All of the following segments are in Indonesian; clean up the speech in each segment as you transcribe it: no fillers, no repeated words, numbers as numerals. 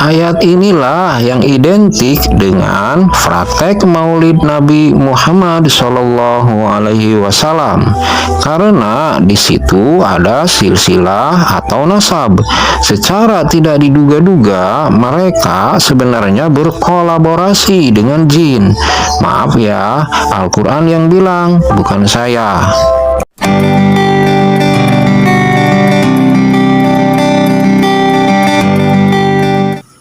Ayat inilah yang identik dengan praktek Maulid Nabi Muhammad SAW, karena di situ ada silsilah atau nasab. Secara tidak diduga-duga, mereka sebenarnya berkolaborasi dengan jin. Maaf ya, Al-Quran yang bilang, bukan saya.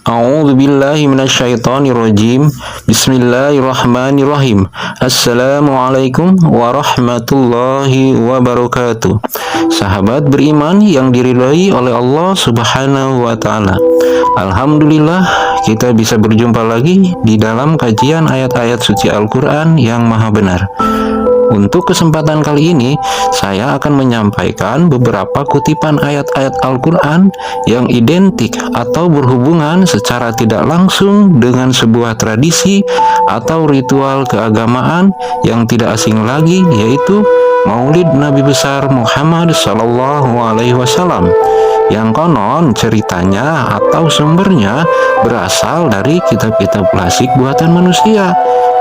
A'udzubillahi minasyaitonirrajim. Bismillahirrahmanirrahim. Assalamualaikum warahmatullahi wabarakatuh. Sahabat beriman yang diridhai oleh Allah Subhanahu wa taala. Alhamdulillah, kita bisa berjumpa lagi di dalam kajian ayat-ayat suci Al-Qur'an yang maha benar. Untuk kesempatan kali ini, saya akan menyampaikan beberapa kutipan ayat-ayat Al-Quran yang identik atau berhubungan secara tidak langsung dengan sebuah tradisi atau ritual keagamaan yang tidak asing lagi, yaitu Maulid Nabi besar Muhammad SAW. Yang konon ceritanya atau sumbernya berasal dari kitab-kitab klasik buatan manusia.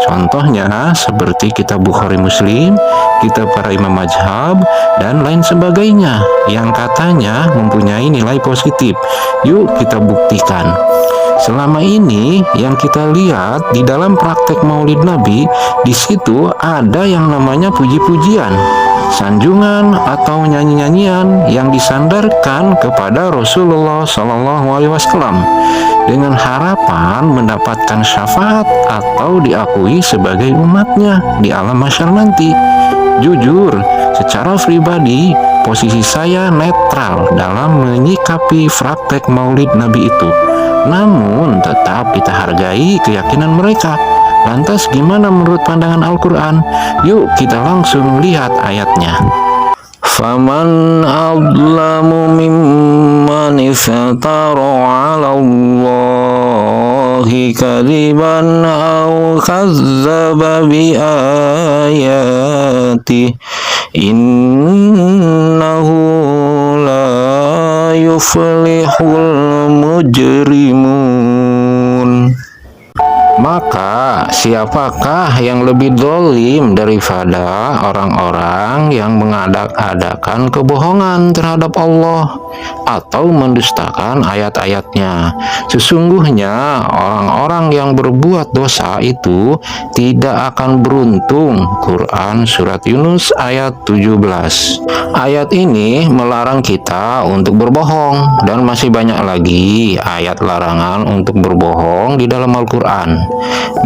Contohnya seperti kitab Bukhari Muslim, kitab para imam mazhab, dan lain sebagainya yang katanya mempunyai nilai positif. Yuk kita buktikan. Selama ini yang kita lihat di dalam praktek Maulid Nabi, di situ ada yang namanya puji-pujian, sanjungan atau nyanyi-nyanyian yang disandarkan kepada Rasulullah SAW dengan harapan mendapatkan syafaat atau diakui sebagai umatnya di alam mahsyar nanti. Jujur, secara pribadi, posisi saya netral dalam menyikapi praktek Maulid Nabi itu. Namun, tetap kita hargai keyakinan mereka. Lantas gimana menurut pandangan Al-Quran? Yuk kita langsung lihat ayatnya. Faman adlamu mimman iftara 'ala Allahi kadiban aw kazzaba bi ayatihi innahu la yuflihul mujrimun. Maka siapakah yang lebih zalim daripada orang-orang yang mengadak-adakan kebohongan terhadap Allah atau mendustakan ayat-ayatnya? Sesungguhnya orang-orang yang berbuat dosa itu tidak akan beruntung. Quran Surat Yunus ayat 17. Ayat ini melarang kita untuk berbohong, dan masih banyak lagi ayat larangan untuk berbohong di dalam Al-Quran.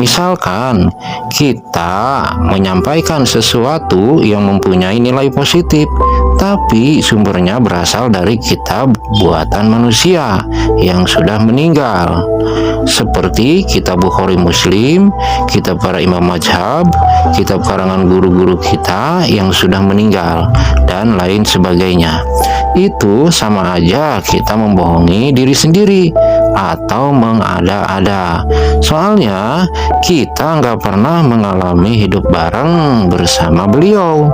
Misalkan kita menyampaikan sesuatu yang mempunyai nilai positif, tapi sumbernya berasal dari kitab buatan manusia yang sudah meninggal, seperti kitab Bukhari Muslim, kitab para imam mazhab, kitab karangan guru-guru kita yang sudah meninggal, dan lain sebagainya. Itu sama aja kita membohongi diri sendiri atau mengada-ada. Soalnya kita nggak pernah mengalami hidup bareng bersama beliau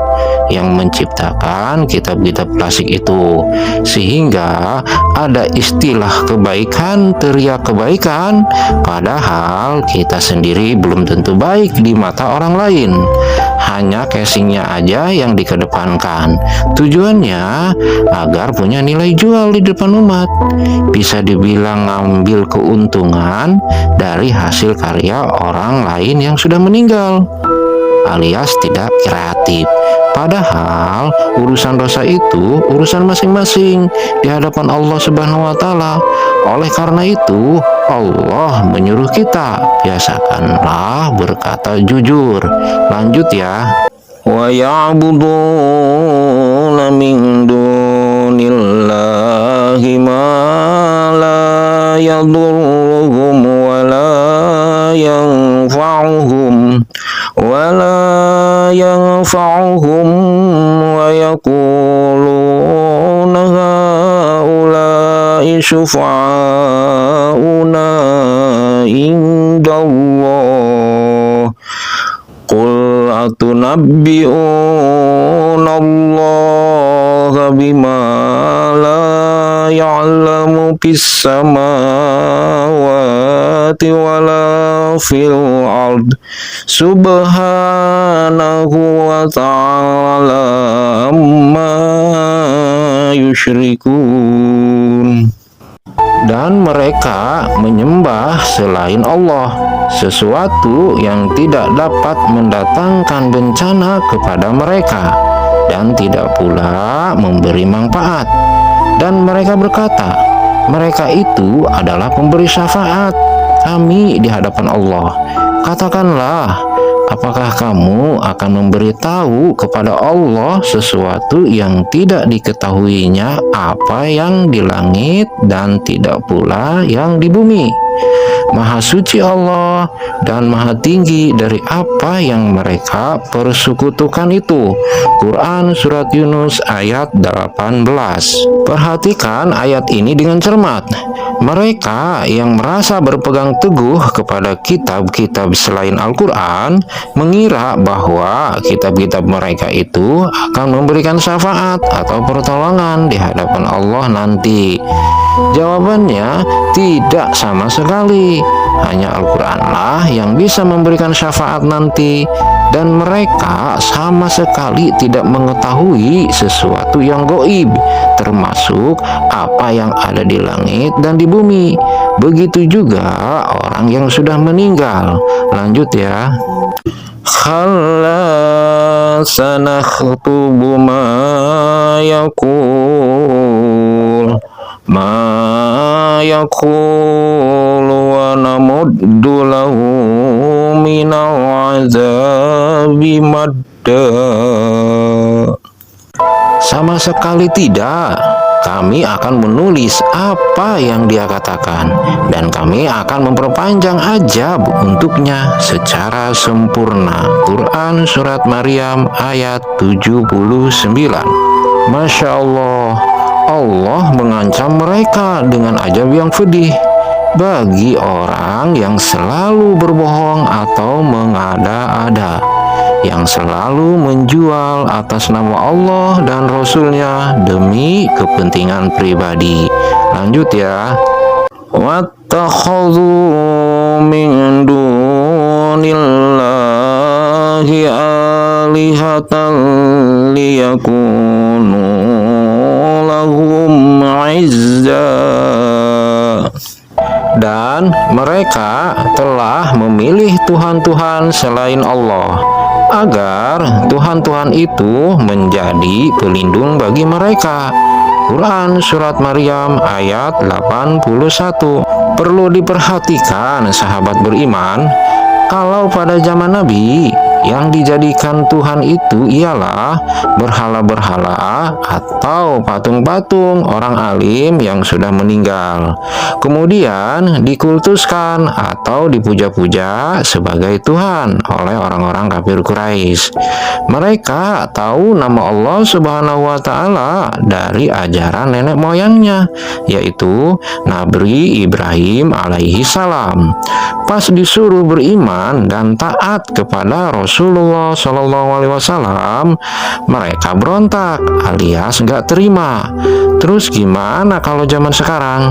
yang menciptakan kitab-kitab klasik itu, sehingga ada istilah kebaikan teriak kebaikan, padahal kita sendiri belum tentu baik di mata orang lain. Hanya casingnya aja yang dikedepankan. Tujuannya agar punya nilai jual di depan umat. Bisa dibilang ngambil keuntungan dari hasil karya orang lain yang sudah meninggal, alias tidak kreatif. Padahal urusan dosa itu urusan masing-masing di hadapan Allah Subhanahu wa taala. Oleh karena itu, Allah menyuruh kita biasakanlah berkata jujur. Lanjut ya. Wa ya'buduna min dunillahi ma la yadurruhum wa la yanfa'uhum wa yaquluna haula'i syufa'auna indallah. Qul atunabbi'una Allah bima la ya'lamu fis samawati ولا في الأرض سبحانه وتعالى عما يشركون. Dan mereka menyembah selain Allah, sesuatu yang tidak dapat mendatangkan bencana kepada mereka dan tidak pula memberi manfaat. Dan mereka berkata, mereka itu adalah pemberi syafaat kami di hadapan Allah. Katakanlah, apakah kamu akan memberitahu kepada Allah sesuatu yang tidak diketahuinya apa yang di langit dan tidak pula yang di bumi? Maha suci Allah dan maha tinggi dari apa yang mereka persekutukan itu. Quran Surat Yunus ayat 18. Perhatikan ayat ini dengan cermat. Mereka yang merasa berpegang teguh kepada kitab-kitab selain Al-Quran mengira bahwa kitab-kitab mereka itu akan memberikan syafaat atau pertolongan di hadapan Allah nanti. Jawabannya tidak sama sekali. Hanya Al-Quranlah yang bisa memberikan syafaat nanti, dan mereka sama sekali tidak mengetahui sesuatu yang gaib, termasuk apa yang ada di langit dan di bumi. Begitu juga orang yang sudah meninggal. Lanjut ya. Khalla sanakhtubu ma yaqulu wa namuddu lahu minal azabi madda. Sama sekali tidak. Kami akan menulis apa yang dia katakan, dan kami akan memperpanjang ajab untuknya secara sempurna. Quran Surat Maryam ayat 79. Masya Allah, Allah mengancam mereka dengan ajab yang pedih bagi orang yang selalu berbohong atau mengada-ada, yang selalu menjual atas nama Allah dan Rasulnya demi kepentingan pribadi. Lanjut ya. Wattakhadhu min dunillahi alihatan liyakunu lahum izza. Dan mereka telah memilih Tuhan-Tuhan selain Allah agar Tuhan-Tuhan itu menjadi pelindung bagi mereka. Quran Surat Maryam ayat 81. Perlu diperhatikan sahabat beriman, kalau pada zaman Nabi yang dijadikan Tuhan itu ialah berhala-berhala atau patung-patung orang alim yang sudah meninggal, kemudian dikultuskan atau dipuja-puja sebagai Tuhan oleh orang-orang kafir Quraisy. Mereka tahu nama Allah Subhanahu wa Ta'ala dari ajaran nenek moyangnya, yaitu Nabi Ibrahim alaihi salam. Pas disuruh beriman dan taat kepada Rasulullah Shallallahu Alaihi Wasallam, mereka berontak alias nggak terima. Terus gimana kalau zaman sekarang?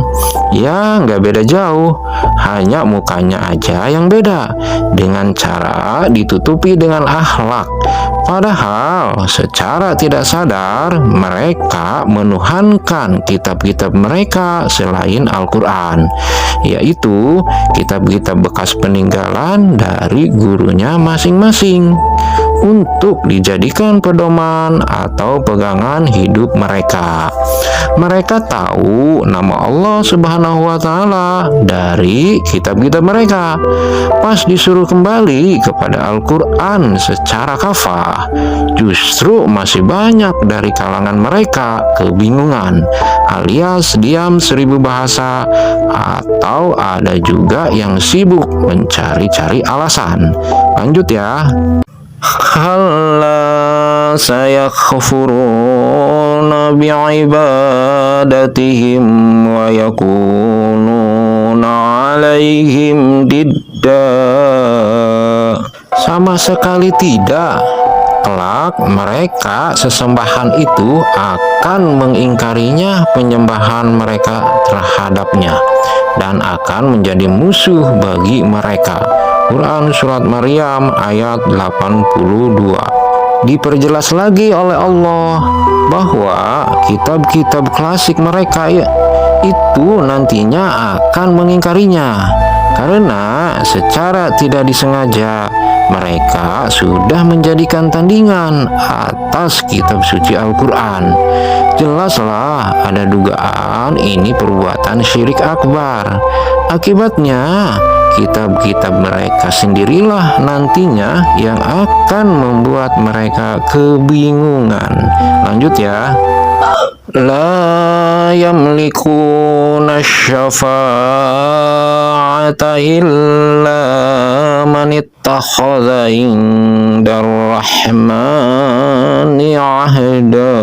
Ya nggak beda jauh, hanya mukanya aja yang beda, dengan cara ditutupi dengan akhlak. Padahal secara tidak sadar mereka menuhankan kitab-kitab mereka selain Al-Quran, yaitu kitab-kitab bekas peninggalan dari gurunya masing-masing, untuk dijadikan pedoman atau pegangan hidup mereka. Mereka tahu nama Allah Subhanahu wa Ta'ala dari kitab-kitab mereka. Pas disuruh kembali kepada Al-Quran secara kafah, justru masih banyak dari kalangan mereka kebingungan alias diam 1000 bahasa, atau ada juga yang sibuk mencari-cari alasan. Lanjut ya. Kalla sayakhfuruna bi'ibadatihim wa yakununa alaihim didda. Sama sekali tidak. kelak mereka sesembahan itu akan mengingkarinya penyembahan mereka terhadapnya dan akan menjadi musuh bagi mereka. Quran Surat Maryam ayat 82. Diperjelas lagi oleh Allah bahwa kitab-kitab klasik mereka itu nantinya akan mengingkarinya, karena secara tidak disengaja mereka sudah menjadikan tandingan atas kitab suci Al-Quran. Jelaslah ada dugaan ini perbuatan syirik akbar. Akibatnya kitab-kitab mereka sendirilah nantinya yang akan membuat mereka kebingungan. Lanjut ya. La yamlikuna syafa'ata illa man ittakhadha indar rahmani ahda.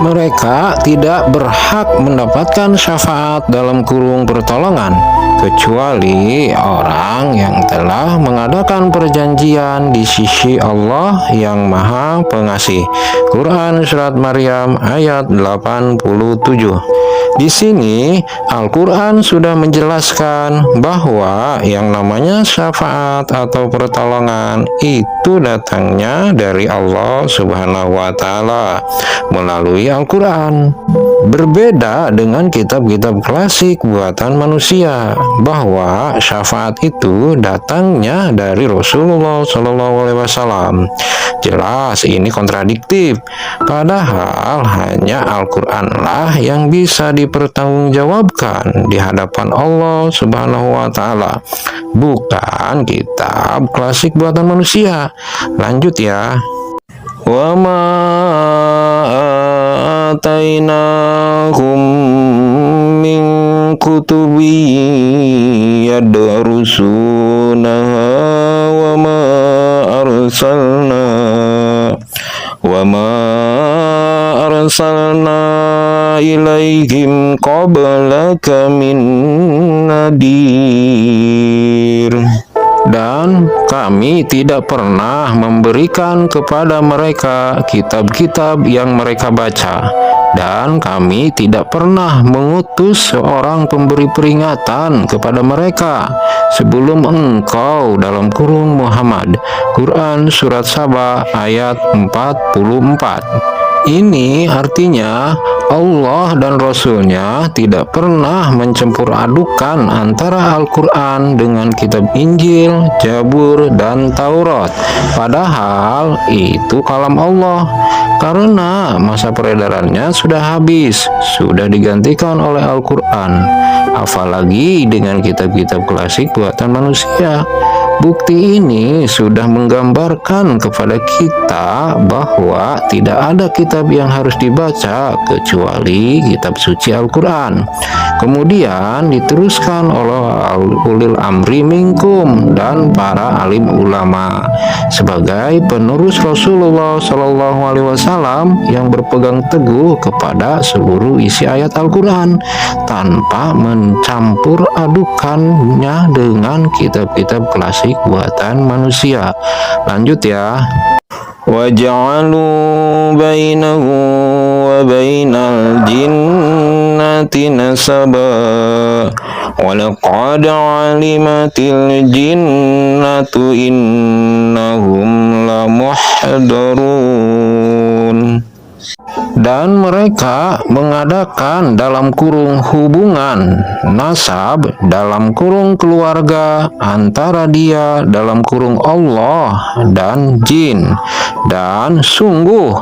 Mereka tidak berhak mendapatkan syafaat dalam kurung pertolongan kecuali orang yang telah mengadakan perjanjian di sisi Allah yang Maha Pengasih. Quran Surat Maryam ayat 87. Di sini Al-Quran sudah menjelaskan bahwa yang namanya syafaat atau pertolongan itu datangnya dari Allah Subhanahu wa Ta'ala melalui Al-Quran. Berbeda dengan kitab-kitab klasik buatan manusia, bahwa syafaat itu datangnya dari Rasulullah SAW. Jelas ini kontradiktif, padahal hanya Al-Quranlah yang bisa dipertanggungjawabkan di hadapan Allah Subhanahu wa Ta'ala, bukan kitab klasik buatan manusia. Lanjut ya. Wa ma atainahum min kutubi yadrusunaha wa ma arsalna ilaihim qablaka min nadir. Dan kami tidak pernah memberikan kepada mereka kitab-kitab yang mereka baca, dan kami tidak pernah mengutus seorang pemberi peringatan kepada mereka sebelum engkau dalam kurung Muhammad. Quran Surat Saba ayat 44. Ini artinya Allah dan Rasul-Nya tidak pernah mencampur adukan antara Al-Quran dengan kitab Injil, Zabur, dan Taurat. Padahal itu kalam Allah, karena masa peredarannya sudah habis, sudah digantikan oleh Al-Quran. Apalagi dengan kitab-kitab klasik buatan manusia. Bukti ini sudah menggambarkan kepada kita bahwa tidak ada kitab yang harus dibaca kecuali kitab suci Al-Quran. Kemudian diteruskan oleh ulil amri minkum dan para alim ulama sebagai penerus Rasulullah SAW yang berpegang teguh kepada seluruh isi ayat Al-Quran tanpa mencampur adukannya dengan kitab-kitab klasik buatan manusia. Lanjut ya. Waja'alu bainahu wa bainal jinnati nasaba walaqad alimatil jinnatu innahum lamuhdarun. Dan mereka mengadakan dalam kurung hubungan nasab dalam kurung keluarga antara dia dalam kurung Allah dan jin. Dan sungguh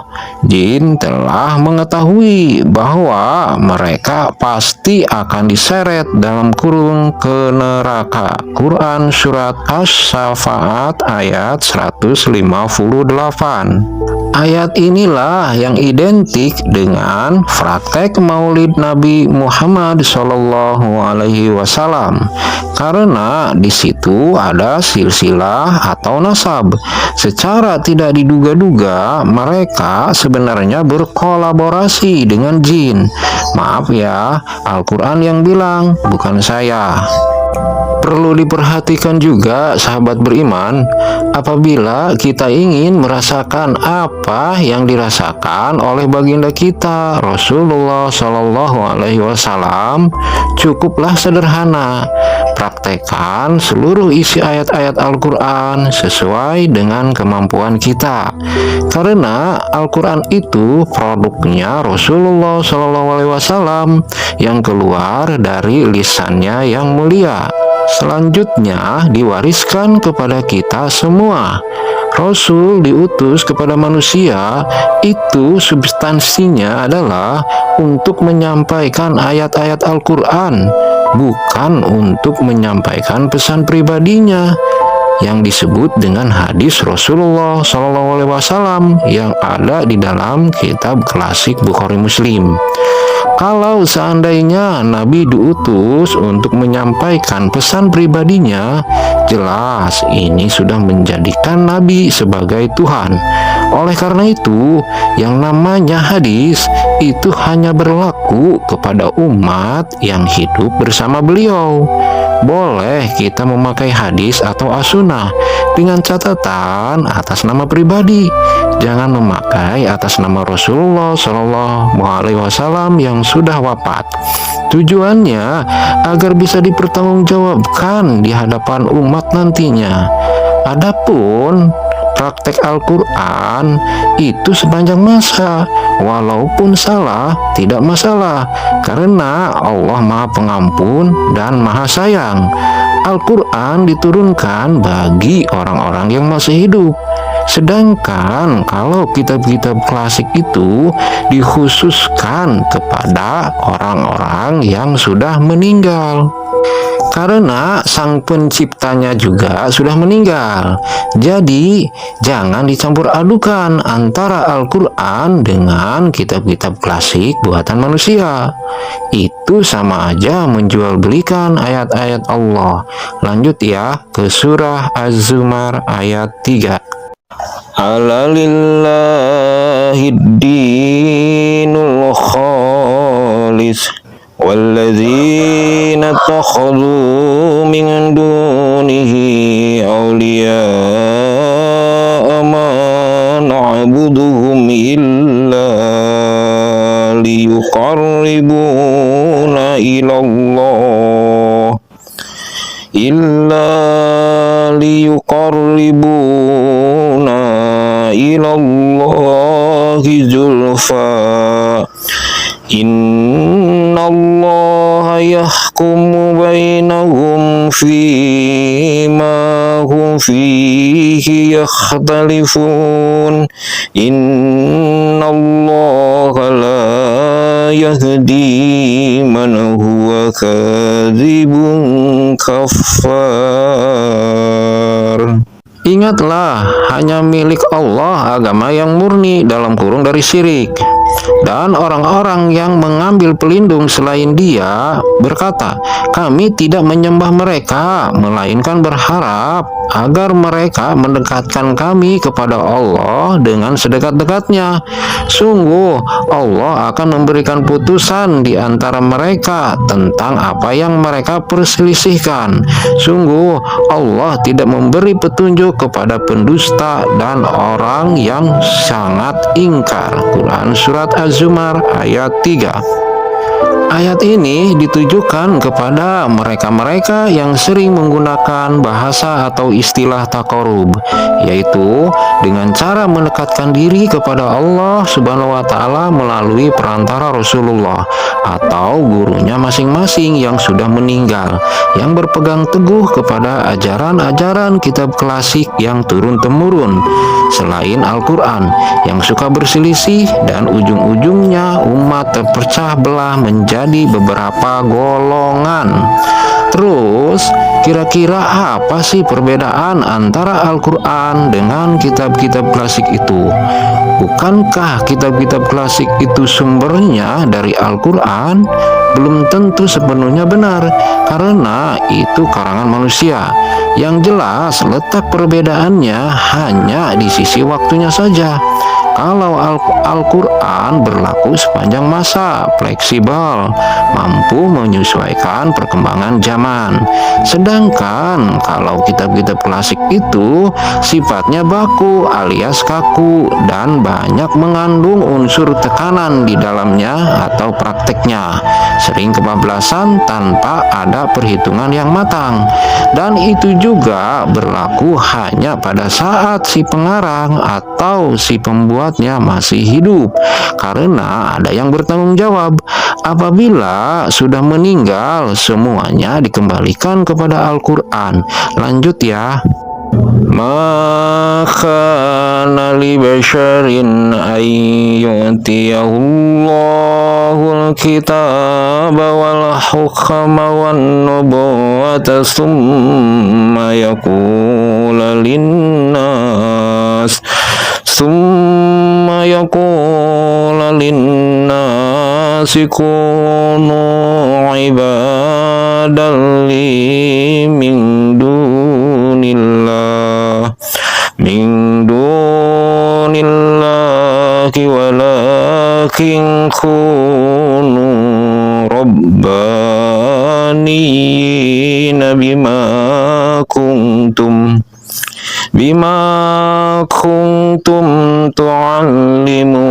jin telah mengetahui bahwa mereka pasti akan diseret dalam kurung ke neraka. Quran Surat Asy-Syafa'at ayat 158. Ayat inilah yang identik dengan praktek maulid Nabi Muhammad SAW, karena di situ ada silsilah atau nasab. Secara tidak diduga-duga mereka sebenarnya berkolaborasi dengan jin. Maaf ya, Al-Quran yang bilang, bukan saya. Perlu diperhatikan juga, sahabat beriman, apabila kita ingin merasakan apa yang dirasakan oleh baginda kita Rasulullah Shallallahu Alaihi Wasallam, cukuplah sederhana, praktekkan seluruh isi ayat-ayat Al-Quran sesuai dengan kemampuan kita, karena Al-Quran itu produknya Rasulullah Shallallahu Alaihi Wasallam yang keluar dari lisannya yang mulia. Selanjutnya diwariskan kepada kita semua. Rasul diutus kepada manusia, itu substansinya adalah untuk menyampaikan ayat-ayat Al-Quran, bukan untuk menyampaikan pesan pribadinya yang disebut dengan hadis Rasulullah SAW yang ada di dalam kitab klasik Bukhari Muslim. Kalau seandainya Nabi diutus untuk menyampaikan pesan pribadinya, jelas ini sudah menjadikan Nabi sebagai Tuhan. Oleh karena itu, yang namanya hadis itu hanya berlaku kepada umat yang hidup bersama beliau. Boleh kita memakai hadis atau as-sunnah dengan catatan atas nama pribadi. Jangan memakai atas nama Rasulullah Shallallahu Alaihi Wasallam yang sudah wafat. Tujuannya agar bisa dipertanggungjawabkan di hadapan umat nantinya. Adapun praktek Al-Quran itu sepanjang masa, walaupun salah tidak masalah, karena Allah Maha Pengampun dan Maha Sayang. Al-Quran diturunkan bagi orang-orang yang masih hidup. Sedangkan kalau kitab-kitab klasik itu dikhususkan kepada orang-orang yang sudah meninggal, karena sang penciptanya juga sudah meninggal. Jadi jangan dicampur adukan antara Al-Quran dengan kitab-kitab klasik buatan manusia. Itu sama aja menjual belikan ayat-ayat Allah. Lanjut ya ke surah Az-Zumar ayat 3. Ala lillahi dinul khalis walladzina takhadhu min dunihi awliya ma na'buduhum illa liyuqarribuna ilallahi zulfa. Innallaha yahkumu bainahum fima hum fihi yakhtalifun. Innallaha la yahdi man huwa kadzibun kafar. Ingatlah, hanya milik Allah agama yang murni dalam kurung dari syirik. Dan orang-orang yang mengambil pelindung selain Dia berkata, kami tidak menyembah mereka, melainkan berharap agar mereka mendekatkan kami kepada Allah dengan sedekat-dekatnya. Sungguh Allah akan memberikan putusan di antara mereka tentang apa yang mereka perselisihkan. Sungguh Allah tidak memberi petunjuk kepada pendusta dan orang yang sangat ingkar. Quran Surat Az-Zumar ayat 3. Ayat ini ditujukan kepada mereka-mereka yang sering menggunakan bahasa atau istilah taqarrub, yaitu dengan cara mendekatkan diri kepada Allah Subhanahu wa Ta'ala melalui perantara Rasulullah atau gurunya masing-masing yang sudah meninggal, yang berpegang teguh kepada ajaran-ajaran kitab klasik yang turun-temurun selain Al-Quran, yang suka berselisih dan ujung-ujungnya umat terpecah belah menjadi beberapa golongan. Terus, kira-kira apa sih perbedaan antara Al-Quran dengan kitab-kitab klasik itu? Bukankah kitab-kitab klasik itu sumbernya dari Al-Quran? Belum tentu sepenuhnya benar, karena itu karangan manusia. Yang jelas, letak perbedaannya hanya di sisi waktunya saja. Kalau Al-Quran berlaku sepanjang masa, fleksibel, mampu menyesuaikan perkembangan zaman. Sedangkan kalau kitab-kitab klasik itu sifatnya baku alias kaku dan banyak mengandung unsur tekanan di dalamnya atau prakteknya, sering kebablasan tanpa ada perhitungan yang matang. Dan itu juga berlaku hanya pada saat si pengarang atau si pembuatnya masih hidup, karena ada yang bertanggung jawab. Apabila sudah meninggal, semuanya dikembalikan kepada Al-Quran. Lanjut ya. Ma kana li basharin ay yu'tiyahul kitaba wal hukma wan nubuwwata thumma yaqula linnasi kunu ibadan li min dunillahi walakin kunu rabbaniyina bima kuntum tu'allimuna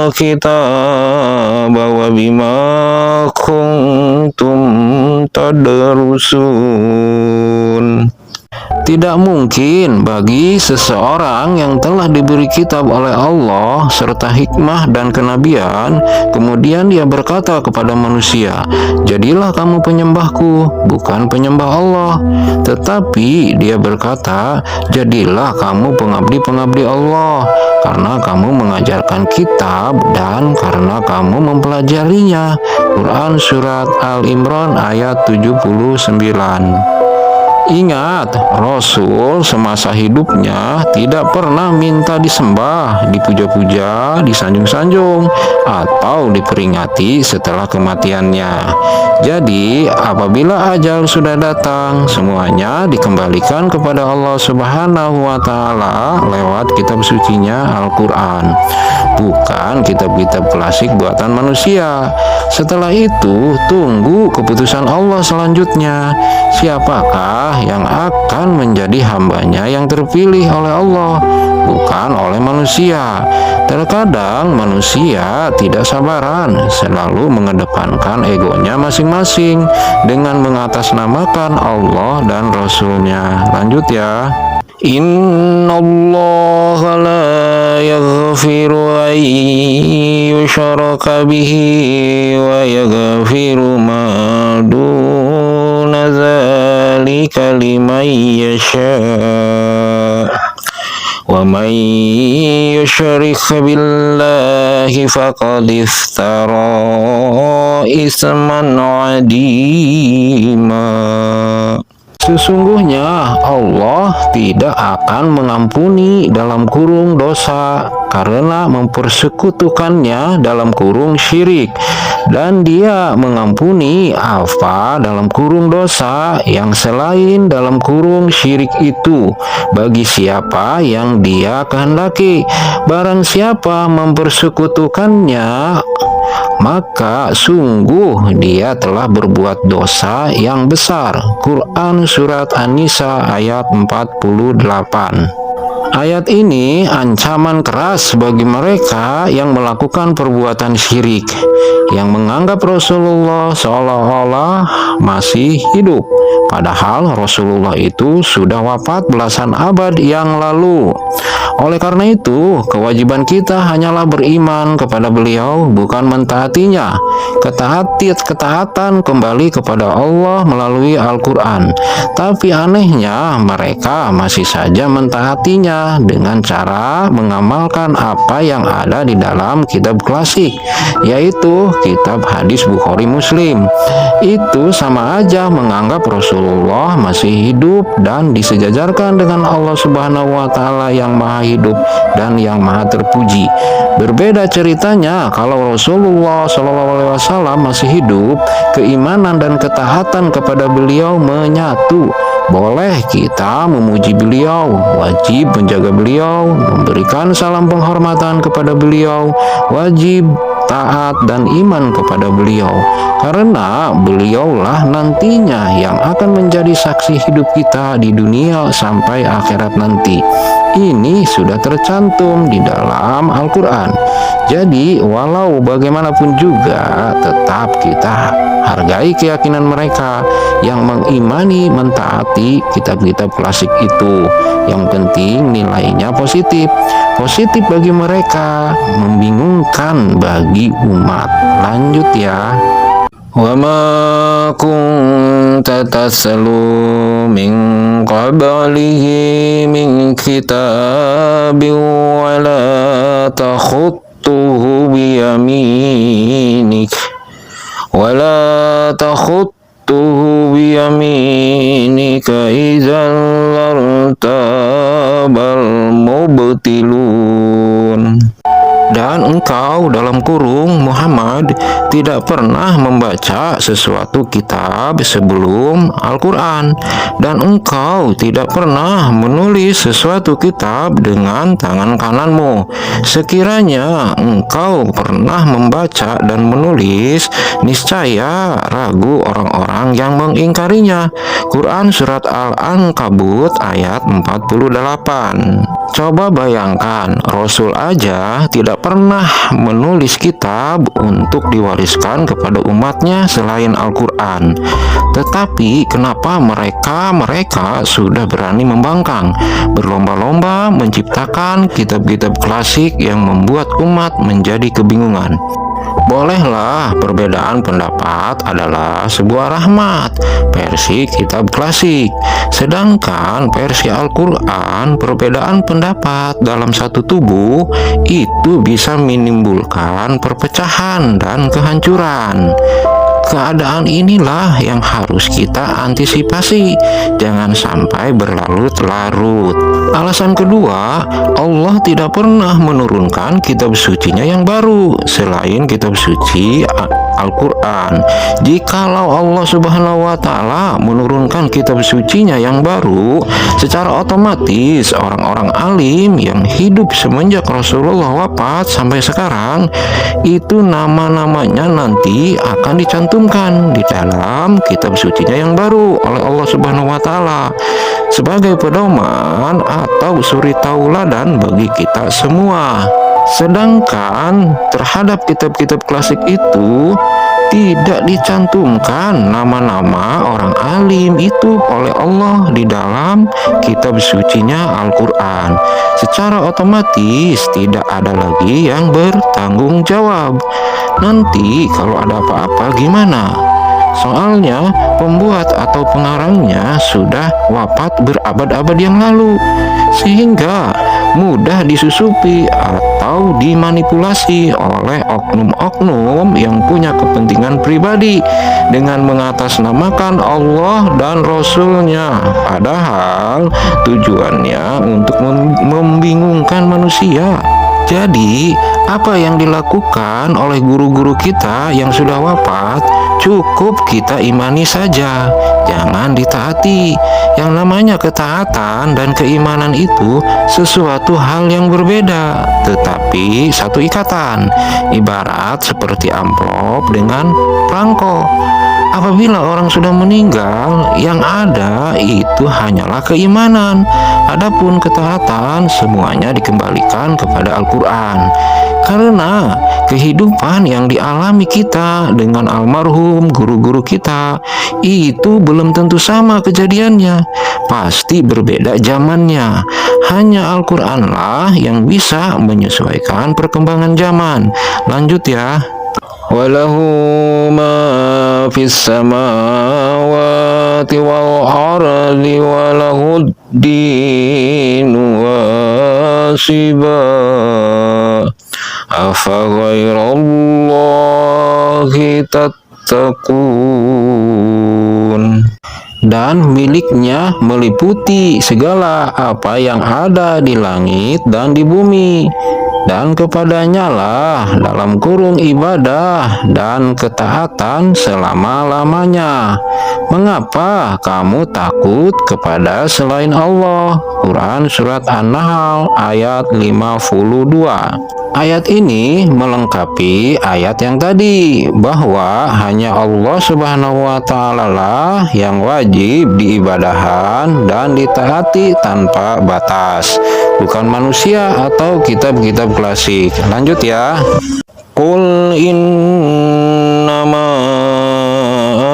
al-kitaba wa bima kuntum tadrusun. Tidak mungkin bagi seseorang yang telah diberi kitab oleh Allah serta hikmah dan kenabian, kemudian dia berkata kepada manusia, "Jadilah kamu penyembahku, bukan penyembah Allah." Tetapi dia berkata, "Jadilah kamu pengabdi-pengabdi Allah, karena kamu mengajarkan kitab dan karena kamu mempelajarinya." Quran Surat Al-Imran ayat 79. Ingat, Rasul semasa hidupnya tidak pernah minta disembah, dipuja-puja, disanjung-sanjung, atau diperingati setelah kematiannya. Jadi, apabila ajal sudah datang, semuanya dikembalikan kepada Allah Subhanahu wa Ta'ala lewat kitab sucinya Al-Quran, bukan kitab-kitab klasik buatan manusia. Setelah itu, tunggu keputusan Allah selanjutnya. Siapakah yang akan menjadi hambanya yang terpilih oleh Allah, bukan oleh manusia. Terkadang manusia tidak sabaran, selalu mengedepankan egonya masing-masing dengan mengatasnamakan Allah dan Rasulnya. Lanjut ya. Innallaha la yaghfiru an yushraka bihi wa yaghfiru ma duna dzalika liman yasha. Wa man yushrik billahi faqad iftara isman 'azima. Sesungguhnya Allah tidak akan mengampuni dalam kurung dosa karena mempersekutukannya dalam kurung syirik, dan Dia mengampuni apa dalam kurung dosa yang selain dalam kurung syirik itu bagi siapa yang Dia kehendaki. Barang siapa mempersekutukannya, maka sungguh dia telah berbuat dosa yang besar. Quran Surat An-Nisa ayat 48. Ayat ini ancaman keras bagi mereka yang melakukan perbuatan syirik, yang menganggap Rasulullah seolah-olah masih hidup, padahal Rasulullah itu sudah wafat belasan abad yang lalu. Oleh karena itu, kewajiban kita hanyalah beriman kepada beliau, bukan mentaatinya. Ketaatan kembali kepada Allah melalui Al-Quran. Tapi anehnya, mereka masih saja mentaatinya dengan cara mengamalkan apa yang ada di dalam kitab klasik, yaitu kitab hadis Bukhari Muslim. Itu sama aja menganggap Rasulullah masih hidup dan disejajarkan dengan Allah Subhanahu wa Ta'ala yang Maha Hidup dan yang Maha Terpuji. Berbeda ceritanya kalau Rasulullah SAW masih hidup, keimanan dan ketaatan kepada beliau menyatu Boleh kita memuji beliau, wajib menjaga beliau, memberikan salam penghormatan kepada beliau, wajib taat dan iman kepada beliau, karena beliaulah nantinya yang akan menjadi saksi hidup kita di dunia sampai akhirat nanti. Ini sudah tercantum di dalam Al-Quran. Jadi walau bagaimanapun juga tetap kita hargai keyakinan mereka yang mengimani, mentaati kitab-kitab klasik itu. Yang penting nilainya positif. Positif bagi mereka, membingungkan bagi umat. Lanjut ya. Wa ma kunta tatlu min qablihi min kitabin wa la takhutuhu biyaminik wa la takhutuhu biyaminika idzan lartabal mubtilun. Dan engkau dalam kurung Muhammad tidak pernah membaca sesuatu kitab sebelum Al-Quran, dan engkau tidak pernah menulis sesuatu kitab dengan tangan kananmu. Sekiranya engkau pernah membaca dan menulis, niscaya ragu orang-orang yang mengingkarinya. Quran Surat Al-Ankabut ayat 48. Coba bayangkan, Rasul aja tidak pernah menulis kitab untuk diwariskan kepada umatnya selain Al-Quran. Tetapi kenapa mereka sudah berani membangkang, berlomba-lomba menciptakan kitab-kitab klasik yang membuat umat menjadi kebingungan? Bolehlah perbedaan pendapat adalah sebuah rahmat, versi kitab klasik. Sedangkan versi Al-Quran, perbedaan pendapat dalam satu tubuh itu bisa menimbulkan perpecahan dan kehancuran. Keadaan inilah yang harus kita antisipasi, jangan sampai berlarut-larut. Alasan kedua, Allah tidak pernah menurunkan kitab sucinya yang baru selain kitab suci Al-Quran. Jikalau Allah Subhanahu wa Ta'ala menurunkan kitab sucinya yang baru, secara otomatis orang-orang alim yang hidup semenjak Rasulullah wafat sampai sekarang itu nama-namanya nanti akan dicantumkan di dalam kitab sucinya yang baru oleh Allah Subhanahu wa Ta'ala sebagai pedoman atau suri tauladan bagi kita semua. Sedangkan terhadap kitab-kitab klasik itu tidak dicantumkan nama-nama orang alim itu oleh Allah di dalam kitab sucinya Al-Quran. Secara otomatis tidak ada lagi yang bertanggung jawab. Nanti kalau ada apa-apa gimana? Soalnya pembuat atau pengarangnya sudah wafat berabad-abad yang lalu, sehingga mudah disusupi atau dimanipulasi oleh oknum-oknum yang punya kepentingan pribadi dengan mengatasnamakan Allah dan Rasul-Nya, padahal tujuannya untuk membingungkan manusia. Jadi, apa yang dilakukan oleh guru-guru kita yang sudah wafat, cukup kita imani saja, jangan ditaati. Yang namanya ketaatan dan keimanan itu sesuatu hal yang berbeda, tetapi satu ikatan, ibarat seperti amplop dengan perangko. Apabila orang sudah meninggal, yang ada itu hanyalah keimanan. Adapun ketaatan semuanya dikembalikan kepada Al-Quran. Karena kehidupan yang dialami kita dengan almarhum guru-guru kita itu belum tentu sama kejadiannya. Pasti berbeda zamannya. Hanya Al-Quranlah yang bisa menyesuaikan perkembangan zaman. Lanjut ya. Walahu ma fis samawati wal ardi walahu dinu wasiba afa ghairallahi tattaqun. Dan miliknya meliputi segala apa yang ada di langit dan di bumi. dan kepadanya lah dalam kurung ibadah dan ketaatan selama-lamanya. Mengapa kamu takut kepada selain Allah? Quran Surat An-Nahl ayat 52. Ayat ini melengkapi ayat yang tadi, bahwa hanya Allah Subhanahu wa Ta'ala lah yang wajib diibadahan dan ditaati tanpa batas, bukan manusia atau kitab-kitab klasik. Lanjut ya. Qul innama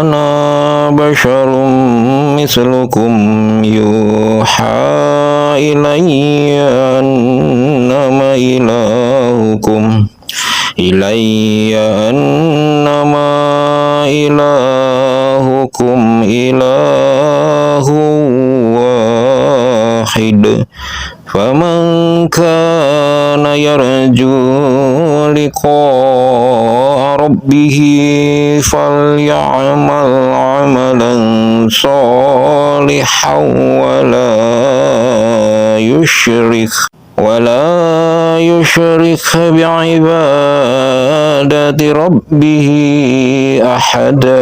ana basyarum mislukum yuha ilayya annama ilahukum ilahu wahid. Faman kana yarju liqa'a rabbih falyamal amalan salihan wala yushrik bi'ibadati rabbih ahada.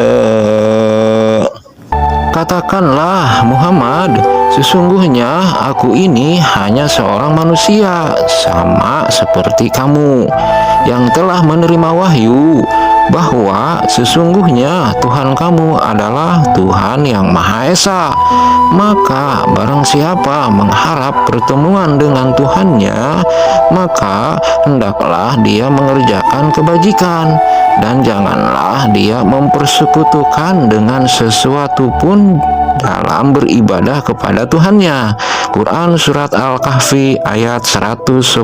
Katakanlah Muhammad, sesungguhnya aku ini hanya seorang manusia sama seperti kamu yang telah menerima wahyu bahwa sesungguhnya Tuhan kamu adalah Tuhan yang Maha Esa. Maka barang siapa mengharap pertemuan dengan Tuhannya, maka hendaklah dia mengerjakan kebajikan, dan janganlah dia mempersekutukan dengan sesuatu pun dalam beribadah kepada Tuhannya. Quran Surat Al-Kahfi ayat 110.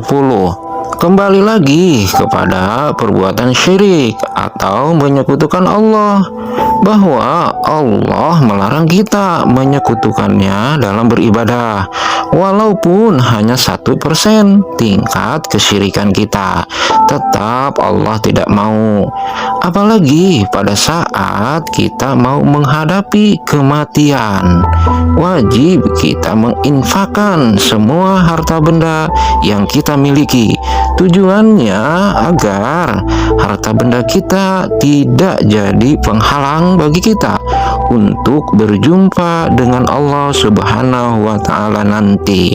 Kembali lagi kepada perbuatan syirik atau menyekutukan Allah, bahwa Allah melarang kita menyekutukannya dalam beribadah, walaupun hanya 1% tingkat kesyirikan kita, tetap Allah tidak mau. Apalagi pada saat kita mau menghadapi kematian, wajib kita menginfakkan semua harta benda yang kita miliki. Tujuannya agar harta benda kita tidak jadi penghalang bagi kita untuk berjumpa dengan Allah Subhanahu wa Ta'ala nanti.